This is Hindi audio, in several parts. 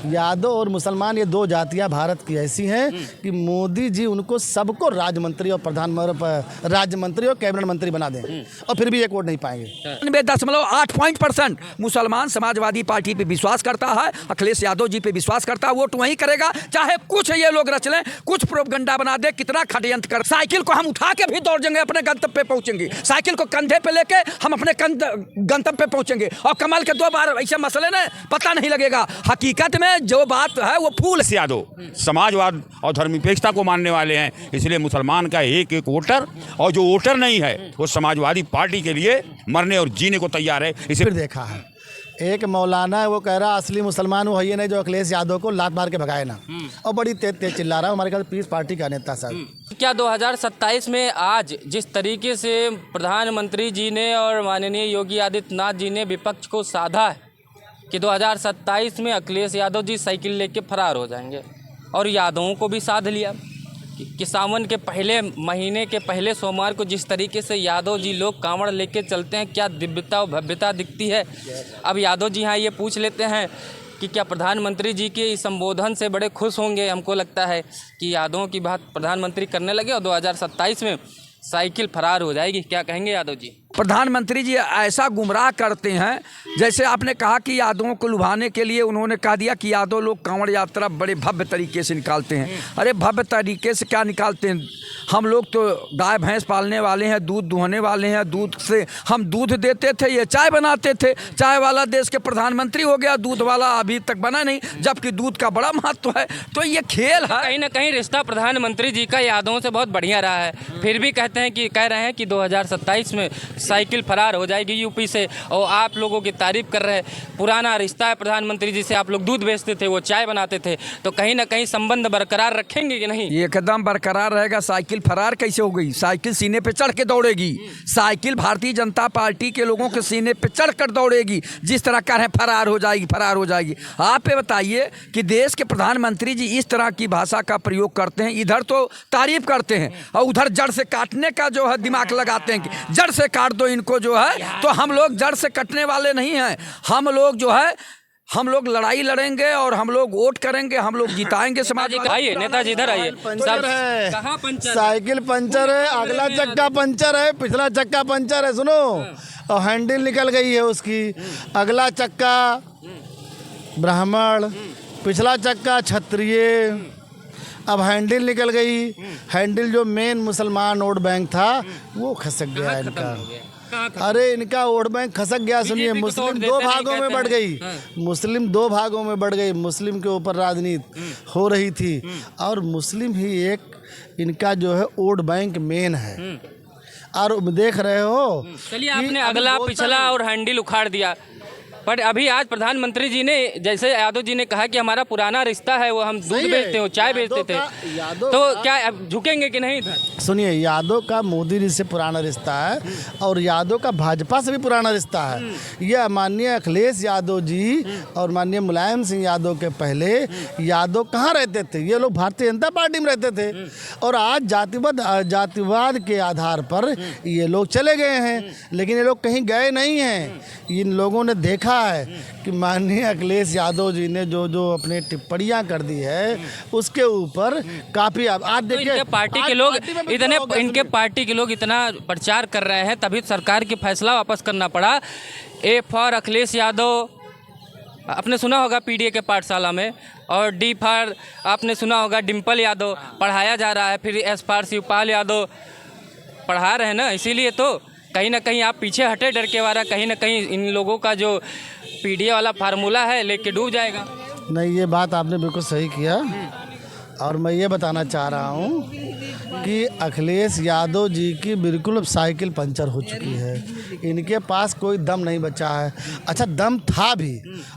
यादव और मुसलमान ये दो जातियां भारत की ऐसी हैं कि मोदी जी उनको सबको राज्य और राज्य मंत्री और कैबिनेट मंत्री बना दें और फिर भी एक वोट नहीं पाएंगे। 99.8% मुसलमान समाजवादी पार्टी पे विश्वास करता है, अखिलेश यादव जी पे विश्वास करता है, वोट वहीं करेगा, चाहे कुछ ये लोग रच लें, कुछ प्रोपगंडा बना दे, कितना षड्यंत्र कर। साइकिल को हम उठा के भी दौड़ जाएंगे, अपने गंतव्य पे पहुंचेंगे, साइकिल को कंधे पे लेके हम अपने गंतव्य पे पहुंचेंगे। और कमल के 2 बार ऐसे मसले ने पता नहीं लगेगा, हकीकत में जो बात है वो फूल। यादव समाजवाद और धर्मनिरपेक्षता को मानने वाले हैं, इसलिए मुसलमान का एक वोटर, और जो वोटर नहीं है वो समाजवादी पार्टी के लिए मरने और जीने को तैयार है। इसे फिर देखा है एक मौलाना है, वो कह रहा असली मुसलमान वो है नहीं जो अखिलेश यादव को लात मार के भगाए ना, और बड़ी तेज चिल्ला रहा है। हमारे ख्याल पीस पार्टी का नेता साहब। क्या 2027 में आज जिस तरीके से प्रधानमंत्री जी ने और माननीय योगी आदित्यनाथ जी ने विपक्ष को साधा है कि 2027 में अखिलेश यादव जी साइकिल लेके फरार हो जाएंगे, और यादवों को भी साध लिया कि सावन के पहले महीने के पहले सोमवार को जिस तरीके से यादव जी लोग कांवड़ लेके चलते हैं, क्या दिव्यता और भव्यता दिखती है। अब यादव जी हाँ ये पूछ लेते हैं कि क्या प्रधानमंत्री जी के इस संबोधन से बड़े खुश होंगे। हमको लगता है कि यादवों की बात प्रधानमंत्री करने लगे और 2027 में साइकिल फरार हो जाएगी। क्या कहेंगे यादव जी? प्रधानमंत्री जी ऐसा गुमराह करते हैं, जैसे आपने कहा कि यादवों को लुभाने के लिए उन्होंने कह दिया कि यादव लोग कांवड़ यात्रा बड़े भव्य तरीके से निकालते हैं। अरे भव्य तरीके से क्या निकालते हैं, हम लोग तो गाय भैंस पालने वाले हैं, दूध दुहने वाले हैं, दूध से हम दूध देते थे, ये चाय बनाते थे। चाय वाला देश के प्रधानमंत्री हो गया, दूध वाला अभी तक बना नहीं, जबकि दूध का बड़ा महत्व है। तो ये खेल है। कहीं ना कहीं रिश्ता प्रधानमंत्री जी का यादवों से बहुत बढ़िया रहा है, फिर भी कह रहे हैं कि 2027 में साइकिल फरार हो जाएगी यूपी से, और आप लोगों की तारीफ कर रहे हैं। पुराना रिश्ता है प्रधानमंत्री जी से, आप लोग दूध बेचते थे, वो चाय बनाते थे, तो कहीं ना कहीं संबंध बरकरार रखेंगे कि नहीं? एकदम बरकरार रहेगा। साइकिल फरार कैसे हो गई? साइकिल सीने पे चढ़ के दौड़ेगी। साइकिल भारतीय जनता पार्टी के लोगों के सीने पे चढ़ कर दौड़ेगी। जिस तरह कह रहे हैं फरार हो जाएगी, फरार हो जाएगी। आप ये बताइए कि देश के प्रधानमंत्री जी इस तरह की भाषा का प्रयोग करते हैं, इधर तो तारीफ करते हैं और उधर जड़ से काटने का जो है दिमाग लगाते हैं कि जड़ से काट दो इनको जो है। तो हम लोग जड़ से कटने वाले नहीं हैं। हम लोग जो है हम लोग लड़ाई लड़ेंगे और हम लोग वोट करेंगे, हम लोग जिताएंगे समाज। आइए नेताजी इधर आइए। पंचर है, कहाँ पंचर? साइकिल पंचर है, अगला चक्का पंचर है, पिछला चक्का पंचर है, सुनो, और हैंडल निकल गई है उसकी। अगला चक्का ब्राह्मण, पिछला चक्का क्षत्रिय, अब हैंडल निकल गई। हैंडल जो मेन मुसलमान वोट बैंक था वो खसक गया इनका। अरे इनका वोट बैंक खसक गया। सुनिए, मुस्लिम 2 भागों में बढ़ गई, मुस्लिम 2 भागों में बढ़ गई। मुस्लिम के ऊपर राजनीति हो रही थी और मुस्लिम ही एक इनका जो है वोट बैंक मेन है। और देख रहे हो, चलिए आपने अगला पिछला और हैंडल उखाड़ दिया, पर अभी आज प्रधानमंत्री जी ने, जैसे यादव जी ने कहा कि हमारा पुराना रिश्ता है, वो हम दूध बेचते हो, चाय बेचते थे, तो क्या अब झुकेंगे कि नहीं? सुनिए, यादव का मोदी जी से पुराना रिश्ता है और यादव का भाजपा से भी पुराना रिश्ता है। यह माननीय अखिलेश यादव जी और माननीय मुलायम सिंह यादव के पहले यादव कहाँ रहते थे? ये लोग भारतीय जनता पार्टी में रहते थे, और आज जातिवाद के आधार पर ये लोग चले गए हैं, लेकिन ये लोग कहीं गए नहीं हैं। इन लोगों ने देखा है कि माननीय अखिलेश यादव जी ने जो अपने टिप्पणियां कर दी है उसके ऊपर काफ़ी आज देखिए इनके पार्टी के लोग इतना प्रचार कर रहे हैं, तभी सरकार की फैसला वापस करना पड़ा। ए फॉर अखिलेश यादव आपने सुना होगा पीडीए के पाठशाला में, और डी फॉर आपने सुना होगा डिम्पल यादव पढ़ाया जा रहा है, फिर एस फॉर शिवपाल यादव पढ़ा रहे हैं ना। इसीलिए तो कहीं ना कहीं आप पीछे हटे डर के वारा, कहीं ना कहीं इन लोगों का जो पीडीए वाला फार्मूला है लेके डूब जाएगा। नहीं, ये बात आपने बिल्कुल सही किया, और मैं ये बताना चाह रहा हूँ कि अखिलेश यादव जी की बिल्कुल अब साइकिल पंचर हो चुकी है। इनके पास कोई दम नहीं बचा है। अच्छा, दम था भी।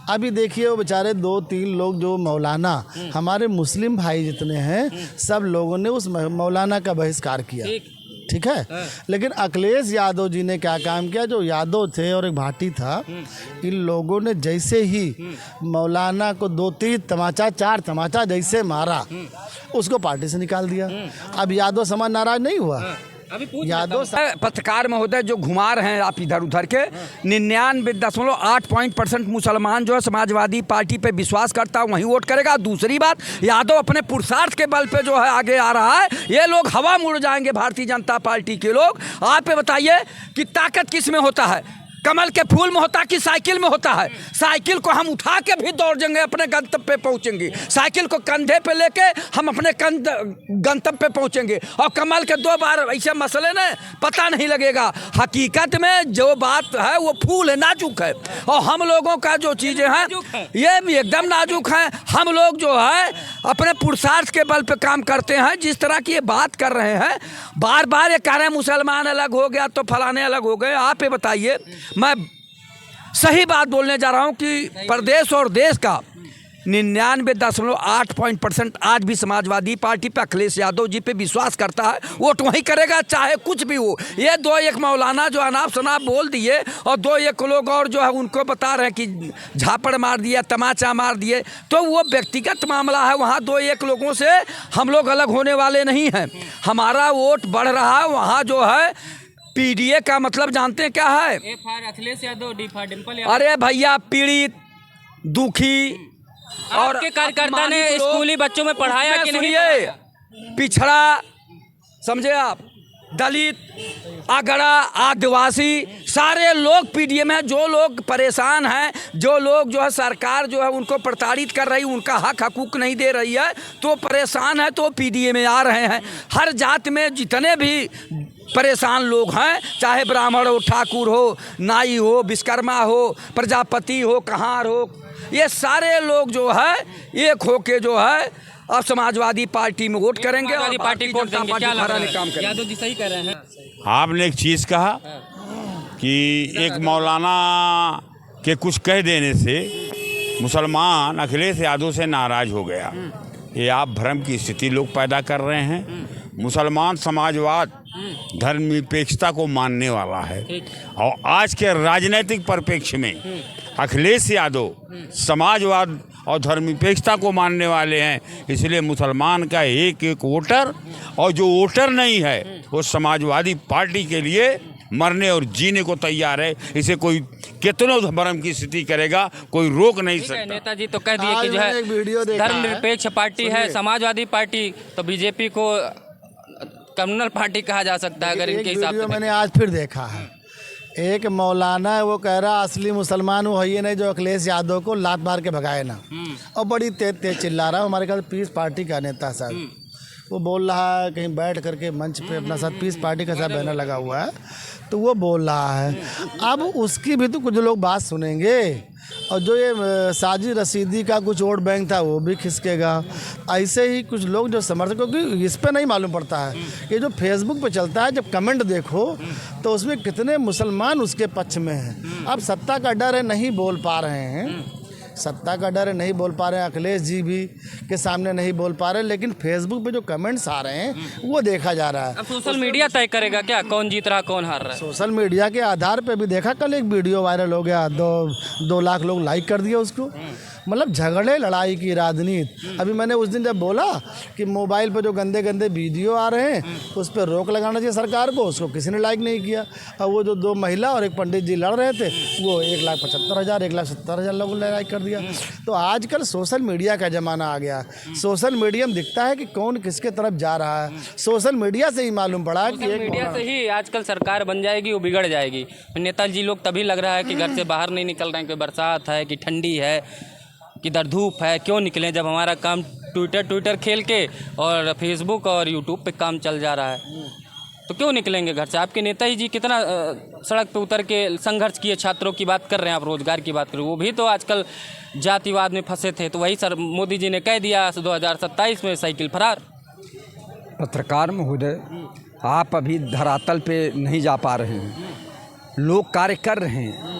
अभी देखिए, वो बेचारे 2-3 लोग जो मौलाना हमारे मुस्लिम भाई जितने हैं, सब लोगों ने उस मौलाना का बहिष्कार किया, ठीक है। लेकिन अखिलेश यादव जी ने क्या काम किया? जो यादव थे और एक भाटी था, इन लोगों ने जैसे ही मौलाना को 2-3 तमाचा 4 तमाचा जैसे मारा, उसको पार्टी से निकाल दिया। अब यादव समाज नाराज नहीं हुआ, यादव पत्रकार महोदय जो घुमा रहे हैं आप इधर उधर के 99.8% मुसलमान जो है समाजवादी पार्टी पे विश्वास करता है वहीं वोट करेगा। दूसरी बात, यादव अपने पुरुषार्थ के बल पे जो है आगे आ रहा है। ये लोग हवा मुड़ जाएंगे भारतीय जनता पार्टी के लोग। आप ये बताइए कि ताकत किस में होता है? कमल के फूल में होता है कि साइकिल में होता है? साइकिल को हम उठा के भी दौड़ जाएंगे, अपने गंतव्य पे पहुंचेंगे। साइकिल को कंधे पे लेके हम अपने गंतव्य पे पहुंचेंगे। और कमल के 2 बार ऐसे मसले ने पता नहीं लगेगा। हकीकत में जो बात है वो फूल है, नाजुक है। और हम लोगों का जो चीज़ें हैं ये भी एकदम नाजुक हैं। हम लोग जो है अपने पुरुषार्थ के बल पे काम करते हैं। जिस तरह की ये बात कर रहे हैं, बार बार ये कह रहे हैं मुसलमान अलग हो गया तो फलाने अलग हो गए। आप ये बताइए, मैं सही बात बोलने जा रहा हूं कि प्रदेश और देश का 99.8% आज भी समाजवादी पार्टी पे अखिलेश यादव जी पे विश्वास करता है। वोट वही करेगा चाहे कुछ भी हो। ये 2-1 मौलाना जो अनाप शनाप बोल दिए और 2-1 लोग और जो है उनको बता रहे हैं कि झापड़ मार दिया, तमाचा मार दिए, तो वो व्यक्तिगत मामला है। वहाँ 2-1 लोगों से हम लोग अलग होने वाले नहीं हैं। हमारा वोट बढ़ रहा है। वहाँ जो है पीडीए का मतलब जानते हैं क्या है? Akhilesh Yadav, D for Dimple. अरे भैया, पीड़ित, दुखी और आपके कार्यकर्ता ने स्कूली बच्चों में पढ़ाया कि नहीं? पिछड़ा, समझे आप, दलित, अगड़ा, आदिवासी, सारे लोग पीडीए में हैं। जो लोग परेशान हैं, जो लोग जो है सरकार जो है उनको प्रताड़ित कर रही, उनका हक हकूक नहीं दे रही है, तो परेशान है तो पीडीए में आ रहे हैं। हर जात में जितने भी परेशान लोग हैं, चाहे ब्राह्मण हो, ठाकुर हो, नाई हो, विश्वकर्मा हो, प्रजापति हो, कहार हो, ये सारे लोग जो है एक होके जो है अब समाजवादी पार्टी में वोट करेंगे और पार्टी को काम करेंगे। यादव जी सही कह रहे हैं। आपने एक चीज़ कहा कि एक मौलाना के कुछ कह देने से मुसलमान अखिलेश यादव से नाराज़ हो गया। ये आप भ्रम की स्थिति लोग पैदा कर रहे हैं। मुसलमान समाजवाद, धर्मनिरपेक्षता को मानने वाला है और आज के राजनीतिक परिप्रेक्ष्य में अखिलेश यादव समाजवाद और धर्मनिरपेक्षता को मानने वाले हैं। इसलिए मुसलमान का एक वोटर, और जो वोटर नहीं है वो समाजवादी पार्टी के लिए मरने और जीने को तैयार है। इसे कोई कितनों भ्रम की स्थिति करेगा, कोई रोक नहीं सकता। नेताजी तो कह दिए कि जो है धर्मनिरपेक्ष पार्टी है समाजवादी पार्टी, तो बीजेपी को कम्युनल पार्टी कहा जा सकता है अगर इनके हिसाब से। मैंने आज फिर देखा है, एक मौलाना है, वो कह रहा असली मुसलमान वो है ही नहीं जो अखिलेश यादव को लात मार के भगाए ना। और बड़ी तेज चिल्ला रहा है। हमारे ख्याल पीस पार्टी का नेता साहब, वो बोल रहा है कहीं बैठ करके मंच पे अपना साथ पीस पार्टी का साथ बैनर लगा हुआ है, तो वो बोल रहा है। अब उसकी भी तो कुछ लोग बात सुनेंगे। और जो ये साजी रसीदी का कुछ वोट बैंक था वो भी खिसकेगा। ऐसे ही कुछ लोग जो समर्थक, क्योंकि इस पे नहीं मालूम पड़ता है, ये जो फेसबुक पे चलता है, जब कमेंट देखो तो उसमें कितने मुसलमान उसके पक्ष में हैं। अब सत्ता का डर है, नहीं बोल पा रहे हैं, सत्ता का डर है, नहीं बोल पा रहे हैं, अखिलेश जी भी के सामने नहीं बोल पा रहे, लेकिन फेसबुक पे जो कमेंट्स आ रहे हैं वो देखा जा रहा है। अब सोशल मीडिया तय करेगा क्या कौन जीत रहा कौन हार रहा है? सोशल मीडिया के आधार पे भी देखा, कल एक वीडियो वायरल हो गया, 2 लाख लोग लाइक कर दिए उसको। मतलब झगड़े लड़ाई की राजनीति। अभी मैंने उस दिन जब बोला कि मोबाइल पर जो गंदे गंदे वीडियो आ रहे हैं उस पर रोक लगाना चाहिए सरकार को, उसको किसी ने लाइक नहीं किया। और वो जो 2 महिला और एक पंडित जी लड़ रहे थे, वो 1,75,000 1,70,000 लोगों ने लाइक कर दिया। तो आजकल सोशल मीडिया का ज़माना आ गया। सोशल मीडिया में दिखता है कि कौन किसके तरफ जा रहा है। सोशल मीडिया से ही मालूम पड़ा कि सोशल मीडिया से ही आजकल सरकार बन जाएगी, वो बिगड़ जाएगी। नेताजी लोग तभी लग रहा है कि घर से बाहर नहीं निकल रहे हैं, कि बरसात है, कि ठंडी है, किधर धूप है, क्यों निकलें जब हमारा काम ट्विटर खेल के और फेसबुक और यूट्यूब पे काम चल जा रहा है, तो क्यों निकलेंगे घर से? आपके नेता जी कितना सड़क पे उतर के संघर्ष किए, छात्रों की बात कर रहे हैं आप, रोजगार की बात कर रहे हैं, वो भी तो आजकल जातिवाद में फंसे थे। तो वही सर मोदी जी ने कह दिया 2027 में साइकिल फरार। पत्रकार महोदय, आप अभी धरातल पे नहीं जा पा रहे हैं। लोग कार्य कर रहे हैं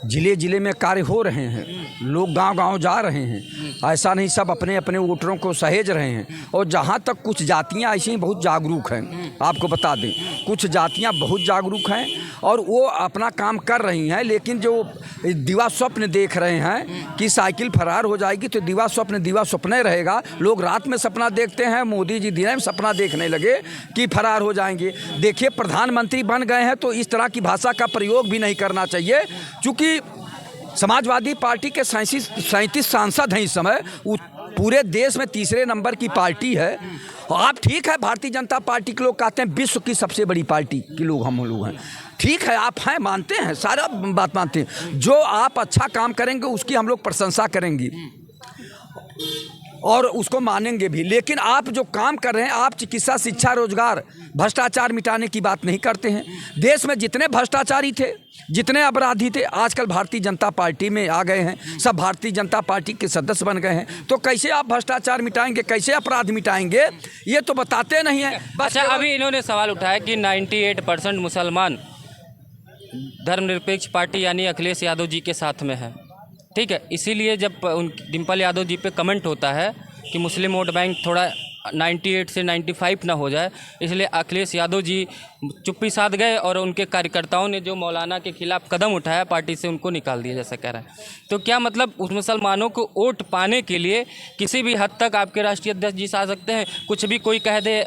जिले जिले में कार्य हो रहे हैं, लोग गांव-गांव जा रहे हैं। ऐसा नहीं, सब अपने अपने वोटरों को सहेज रहे हैं। और जहां तक कुछ जातियां ऐसी बहुत जागरूक हैं, आपको बता दें, कुछ जातियां बहुत जागरूक हैं और वो अपना काम कर रही हैं। लेकिन जो दिवा स्वप्न देख रहे हैं कि साइकिल फरार हो जाएगी, तो दिवा स्वप्न रहेगा। लोग रात में सपना देखते हैं, मोदी जी दिन में सपना देखने लगे कि फरार हो जाएंगे। देखिए, प्रधानमंत्री बन गए हैं तो इस तरह की भाषा का प्रयोग भी नहीं करना चाहिए। चूँकि समाजवादी पार्टी के 37 सांसद हैं इस समय, पूरे देश में तीसरे नंबर की पार्टी है। आप ठीक है, भारतीय जनता पार्टी के लोग कहते हैं विश्व की सबसे बड़ी पार्टी के लोग हम लोग हैं। ठीक है, आप हैं, मानते हैं, सारा बात मानते हैं। जो आप अच्छा काम करेंगे उसकी हम लोग प्रशंसा करेंगे और उसको मानेंगे भी। लेकिन आप जो काम कर रहे हैं, आप चिकित्सा, शिक्षा, रोजगार, भ्रष्टाचार मिटाने की बात नहीं करते हैं। देश में जितने भ्रष्टाचारी थे, जितने अपराधी थे, आजकल भारतीय जनता पार्टी में आ गए हैं, सब भारतीय जनता पार्टी के सदस्य बन गए हैं। तो कैसे आप भ्रष्टाचार मिटाएंगे, कैसे अपराध मिटाएंगे, ये तो बताते नहीं हैं। अच्छा, अभी इन्होंने सवाल उठाया कि 98% मुसलमान धर्मनिरपेक्ष पार्टी यानी अखिलेश यादव जी के साथ में है। ठीक है, इसीलिए जब डिम्पल यादव जी पे कमेंट होता है कि मुस्लिम वोट बैंक थोड़ा 98 से 95 ना हो जाए, इसलिए अखिलेश यादव जी चुप्पी साध गए और उनके कार्यकर्ताओं ने जो मौलाना के खिलाफ कदम उठाया, पार्टी से उनको निकाल दिया, जैसा कह रहा है। तो क्या मतलब उस मुसलमानों को वोट पाने के लिए किसी भी हद तक आपके राष्ट्रीय अध्यक्ष जी आ सकते हैं? कुछ भी कोई कह दे,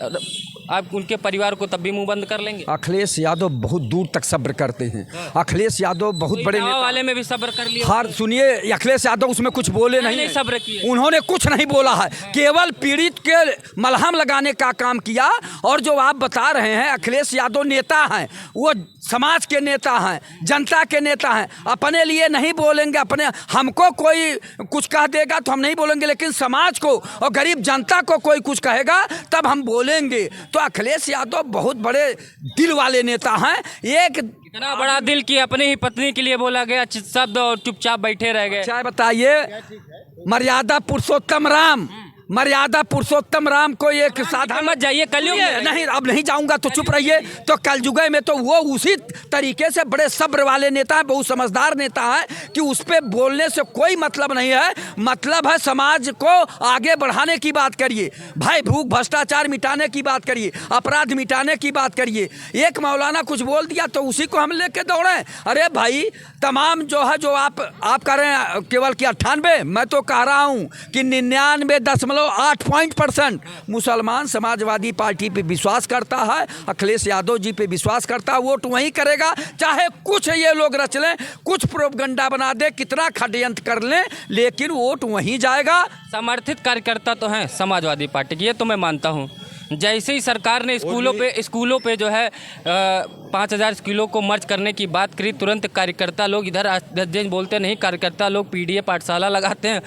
आप उनके परिवार को तब भी मुंह बंद कर लेंगे? अखिलेश यादव बहुत दूर तक सब्र करते हैं। अखिलेश यादव बहुत बड़े नेता वाले में भी सब्र कर लिया। हार सुनिए, अखिलेश यादव उसमें कुछ बोले नहीं, सब्र किए, उन्होंने कुछ नहीं बोला है, केवल पीड़ित के मलहम लगाने का काम किया। और जो आप बता रहे हैं, अखिलेश यादव नेता हैं, वो समाज के नेता हैं, जनता के नेता हैं। अपने लिए नहीं बोलेंगे, अपने हमको कोई कुछ कह देगा तो हम नहीं बोलेंगे, लेकिन समाज को और गरीब जनता को कोई कुछ कहेगा तब हम बोलेंगे। तो अखिलेश यादव बहुत बड़े दिल वाले नेता हैं। एक इतना बड़ा दिल कि अपनी ही पत्नी के लिए बोला गया शब्द और चुपचाप बैठे रह गए। चाहे बताइए, मर्यादा पुरुषोत्तम राम को एक साधारण मत जाइए, कलयुग में नहीं, अब नहीं जाऊंगा तो चुप रहिए। तो कलयुग में तो वो उसी तरीके से बड़े सब्र वाले नेता हैं, बहुत समझदार नेता हैं कि उस पर बोलने से कोई मतलब नहीं है। मतलब है समाज को आगे बढ़ाने की बात करिए, भाई भूख भ्रष्टाचार मिटाने की बात करिए, अपराध मिटाने की बात करिए। एक मौलाना कुछ बोल दिया तो उसी को हम लेके दौड़े। अरे भाई, तमाम जो है, जो आप कह रहे हैं केवल कि 98, मैं तो कह रहा हूँ कि 99.8% मुसलमान समाजवादी पार्टी पे विश्वास करता है, अखिलेश यादव जी पे विश्वास करता है। वोट वहीं करेगा, चाहे कुछ ये लोग रच लें, कुछ प्रोपगंडा बना दे, कितना षड्यंत्र कर लें, लेकिन वोट वहीं जाएगा। समर्थित कार्यकर्ता तो हैं समाजवादी पार्टी की, ये तो मैं मानता हूँ। जैसे ही सरकार ने स्कूलों पे जो है 5000 स्कूलों को मर्ज करने की बात करी, तुरंत कार्यकर्ता लोग इधर अध्यक्ष बोलते नहीं, कार्यकर्ता लोग पीडीए पाठशाला लगाते हैं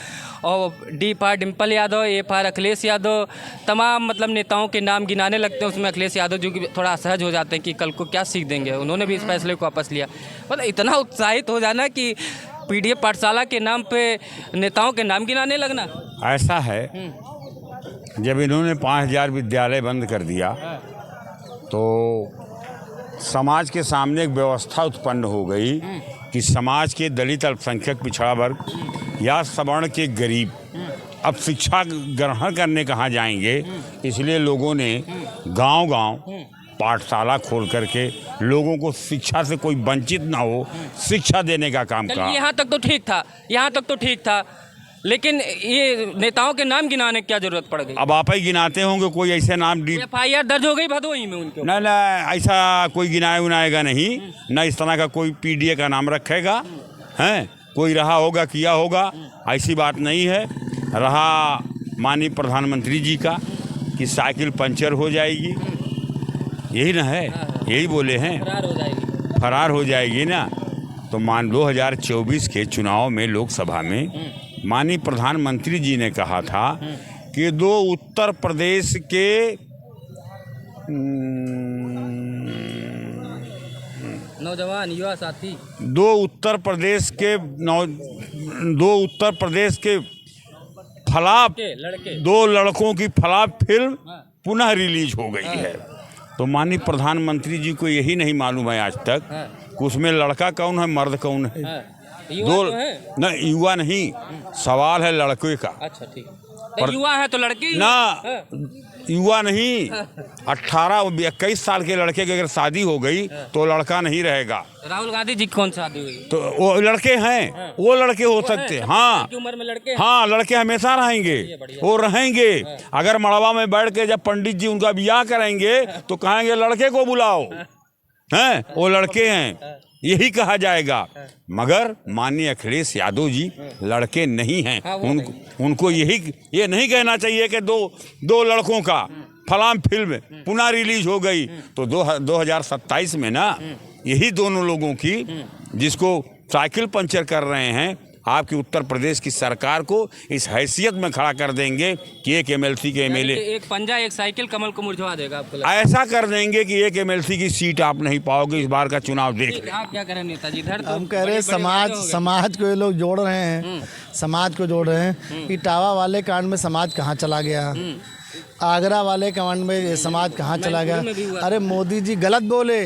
और D for Dimple Yadav, A for Akhilesh Yadav, तमाम मतलब नेताओं के नाम गिनाने लगते हैं। उसमें अखिलेश यादव जो कि थोड़ा असहज हो जाते हैं कि कल को क्या सीख देंगे। उन्होंने भी इस फैसले को वापस लिया। मतलब इतना उत्साहित हो जाना कि पीडीए पाठशाला के नाम पे नेताओं के नाम गिनाने लगना। ऐसा है, जब इन्होंने 5000 विद्यालय बंद कर दिया तो समाज के सामने एक व्यवस्था उत्पन्न हो गई कि समाज के दलित, अल्पसंख्यक, पिछड़ा वर्ग या सवर्ण के गरीब अब शिक्षा ग्रहण करने कहाँ जाएंगे। इसलिए लोगों ने गांव-गांव पाठशाला खोल करके लोगों को शिक्षा से कोई वंचित ना हो, शिक्षा देने का काम करा। यहाँ तक तो ठीक था, लेकिन ये नेताओं के नाम गिनाने की क्या जरूरत पड़ गई? अब आप ही गिनाते होंगे, कोई ऐसे नाम FIR दर्ज हो गई भदोही में उनके। ना ऐसा कोई गिनाएगा नहीं, ना इस तरह का कोई पीडीए का नाम रखेगा, हैं कोई रहा होगा, किया होगा, ऐसी बात नहीं है। रहा माननीय प्रधानमंत्री जी का कि साइकिल पंचर हो जाएगी, यही ना है, यही बोले हैं, फरार हो जाएगी ना। तो मान 2024 के चुनाव में लोकसभा में माननीय प्रधानमंत्री जी ने कहा था कि दो उत्तर प्रदेश के नौजवान युवा साथी, दो उत्तर प्रदेश के फ्लॉप दो लड़कों की फ्लॉप फिल्म पुनः रिलीज हो गई है। तो माननीय प्रधानमंत्री जी को यही नहीं मालूम है आज तक कि उसमें लड़का कौन है, मर्द कौन है। युवा तो हैं? न युवा नहीं, सवाल है लड़के का। अच्छा ठीक है, तो युवा है तो लड़की ही ना है। युवा नहीं, 18-21 साल के लड़के की अगर शादी हो गई तो लड़का नहीं रहेगा। राहुल गांधी जी की कौन शादी हुई? तो वो लड़के हैं, वो लड़के हो सकते हैं। हाँ की उम्र में लड़के हैं? हाँ, लड़के हमेशा रहेंगे, वो रहेंगे। अगर मड़वा में बैठ के जब पंडित जी उनका ब्याह करेंगे तो कहेंगे लड़के को बुलाओ, हैं वो लड़के हैं, यही कहा जाएगा। मगर माननीय अखिलेश यादव जी लड़के नहीं हैं। उनको ये नहीं कहना चाहिए कि दो लड़कों का फलाम फिल्म पुनः रिलीज हो गई तो 2027 में ना यही दोनों लोगों की, जिसको साइकिल पंचर कर रहे हैं, आपकी उत्तर प्रदेश की सरकार को इस हैसियत में खड़ा कर देंगे कि एक एमएलसी के एमएलए, एक पंजा एक साइकिल कमल को मुरझा देगा आपको लगता है? ऐसा कर देंगे कि एक एमएलसी की सीट आप नहीं पाओगे। इस बार का चुनाव देख लें। आप क्या करें नेताजी? इधर तो हम कह रहे हैं समाज को ये लोग जोड़ रहे हैं, समाज को जोड़ रहे हैं। इटावा वाले कांड में समाज कहाँ चला गया, आगरा वाले कांड में समाज कहाँ चला गया? अरे मोदी जी गलत बोले,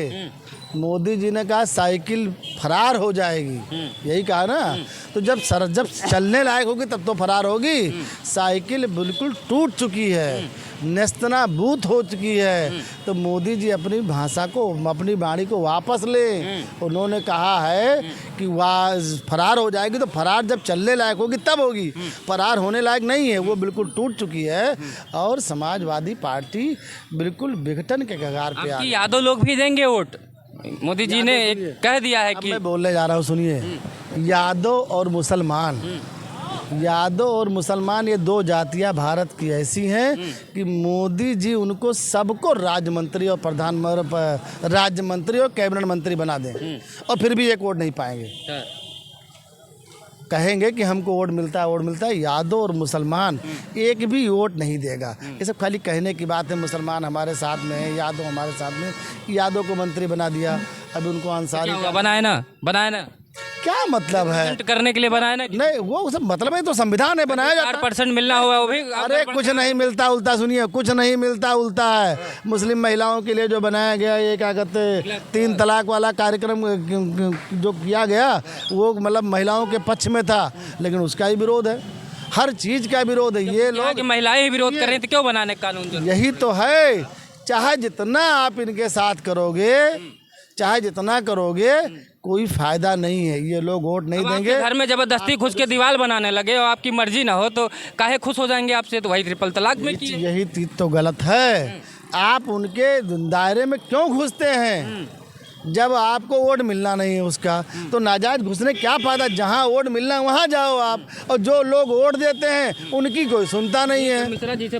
मोदी जी ने कहा साइकिल फरार हो जाएगी, यही कहा ना। तो जब चलने लायक होगी तब तो फरार होगी। साइकिल बिल्कुल टूट चुकी है, नेस्तनाबूत हो चुकी है। तो मोदी जी अपनी भाषा को, अपनी वाणी को वापस ले। उन्होंने कहा है कि फरार हो जाएगी, तो फरार जब चलने लायक होगी तब होगी, फरार होने लायक नहीं है, वो बिल्कुल टूट चुकी है। और समाजवादी पार्टी बिल्कुल विघटन के कगार पे आ गई। यादव लोग भी देंगे वोट? मोदी जी ने एक कह दिया है कि मैं बोलने जा रहा हूँ, सुनिए। यादव और मुसलमान ये दो जातियां भारत की ऐसी हैं कि मोदी जी उनको सबको राज्य मंत्री और राज्य मंत्री और कैबिनेट मंत्री बना दें और फिर भी एक वोट नहीं पाएंगे। कहेंगे कि हमको वोट मिलता है। यादव और मुसलमान एक भी वोट नहीं देगा। ये सब खाली कहने की बात है। मुसलमान हमारे साथ में है, यादव हमारे साथ में। यादव को मंत्री बना दिया, अभी उनको अंसारी बनाए ना क्या मतलब है? करने के लिए बनाया ना? नहीं, वो सब मतलब है, तो संविधान है, बनाया जाता है। 4% मिलना हुआ वो भी। अरे कुछ नहीं मिलता उल्टा, सुनिए, कुछ नहीं मिलता उल्टा है। मुस्लिम महिलाओं के लिए जो बनाया गया, ये क्या कहते 3 तलाक वाला कार्यक्रम जो किया गया, वो मतलब महिलाओं के पक्ष में था, लेकिन उसका ही विरोध है, हर चीज का विरोध है। ये लोग महिलाएं ही विरोध कर रही थी, क्यों बनाने कानून? यही तो है। चाहे जितना आप इनके साथ करोगे, चाहे जितना करोगे, कोई फायदा नहीं है। ये लोग वोट नहीं देंगे। घर में जबरदस्ती घुस के दीवार बनाने लगे और आपकी मर्जी ना हो तो काहे खुश हो जाएंगे आपसे? तो वही ट्रिपल तलाक में की। यही चीज तो गलत है। आप उनके दायरे में क्यों घुसते हैं? जब आपको वोट मिलना नहीं है उसका, तो नाजायज घुसने क्या फायदा? जहाँ वोट मिलना है वहाँ जाओ आप। और जो लोग वोट देते हैं उनकी कोई सुनता नहीं है। मिश्रा जी से